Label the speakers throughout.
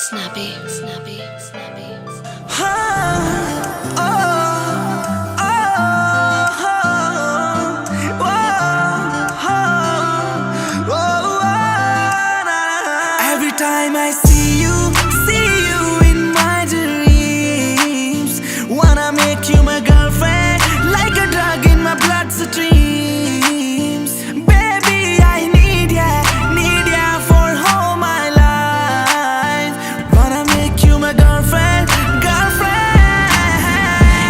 Speaker 1: snappy, snappy, snappy.
Speaker 2: Every time I see you in my dreams. Wanna make you my girlfriend, like a drug in my bloodstreams. Baby, I need ya for all my life. Wanna make you my girlfriend,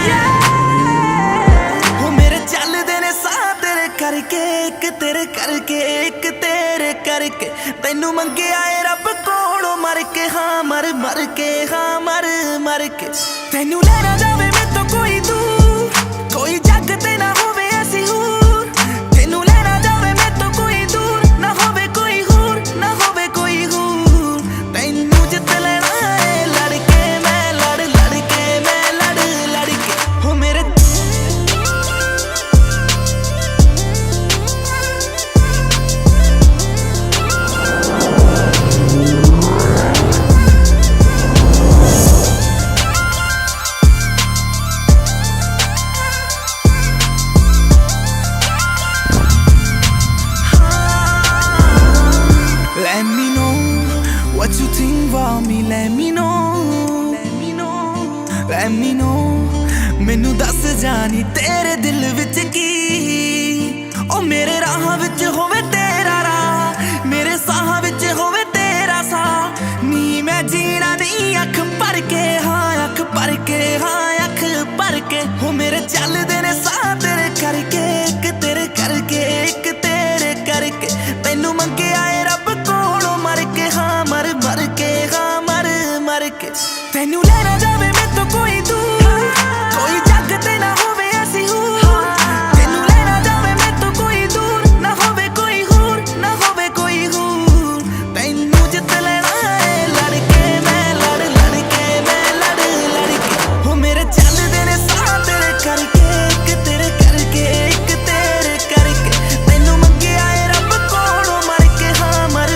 Speaker 2: yeah. Oh, mere chalde ne saah tere karke, ek tere karke, ek tere karke. Tenu mangiya e रब कोलों मर के हाँ मर के हाँ मर के तेनू लेना जावे मैं तो कोई दूर कोई जग ते ना होवे ऐसी हूर तेनू लेना जावे मैं तो कोई दूर ना होवे कोई हूर ना होवे कोई हूर तेनू जित लेना है लड़के मैं लड़के मैं लड़के हो मेरे Let me know what you think about me. Let me know. मैनू दस जानी तेरे दिल विच की ओ मेरे राह विच होवे तेरा राह मेरे साह विच होवे तेरा साह नी मैं जीना नहीं अख भर के हाँ अख भर के हाँ अख भर के हो मेरे चलदे ने साह तेरे करके एक तेरे करके एक तेरे करके तैनू मंगे आए रब कोलों मर के हाँ मर के हाँ मर के तैनू लेना जावे मैं तो कोई दूर कोई जग ते ना होवे ऐसी हूर तैनू लेना जावे मैं तो कोई दूर ना होवे कोई हूर ना होवे कोई हूर तैनू जित लेना है लड़के मैं लड़के मैं लड़के हो मेरे चलदे ने साह तेरे करके एक तेरे करके एक तेरे करके तैनू मंगे आए रब कोलों मर के हाँ मर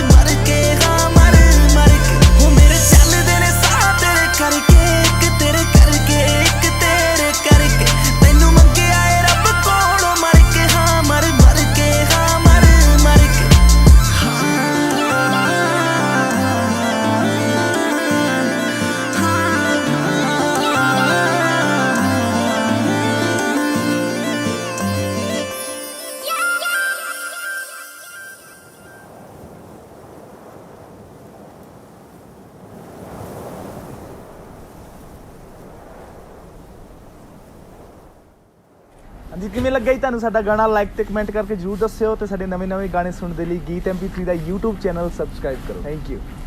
Speaker 2: के हाँ मर के हो मेरे चलदे ने साह तेरे करके एक तेरे करके एक तेरे करके तैनू मंगे आए रब कोलों मर के हाँ मर के हाँ मर के
Speaker 3: ਹਾਂਜੀ ਕਿਵੇਂ ਲੱਗਾ ਜੀ ਤੁਹਾਨੂੰ ਸਾਡਾ ਗਾਣਾ ਲਾਈਕ ਤੇ ਕਮੈਂਟ ਕਰਕੇ ਜਰੂਰ ਦੱਸਿਓ ਤੇ ਸਾਡੇ ਨਵੇਂ ਗਾਣੇ ਸੁਣਨ ਦੇ ਲਈ ਗੀਤ MP3 ਦਾ YouTube ਚੈਨਲ ਸਬਸਕ੍ਰਾਈਬ ਕਰੋ ਥੈਂਕ ਯੂ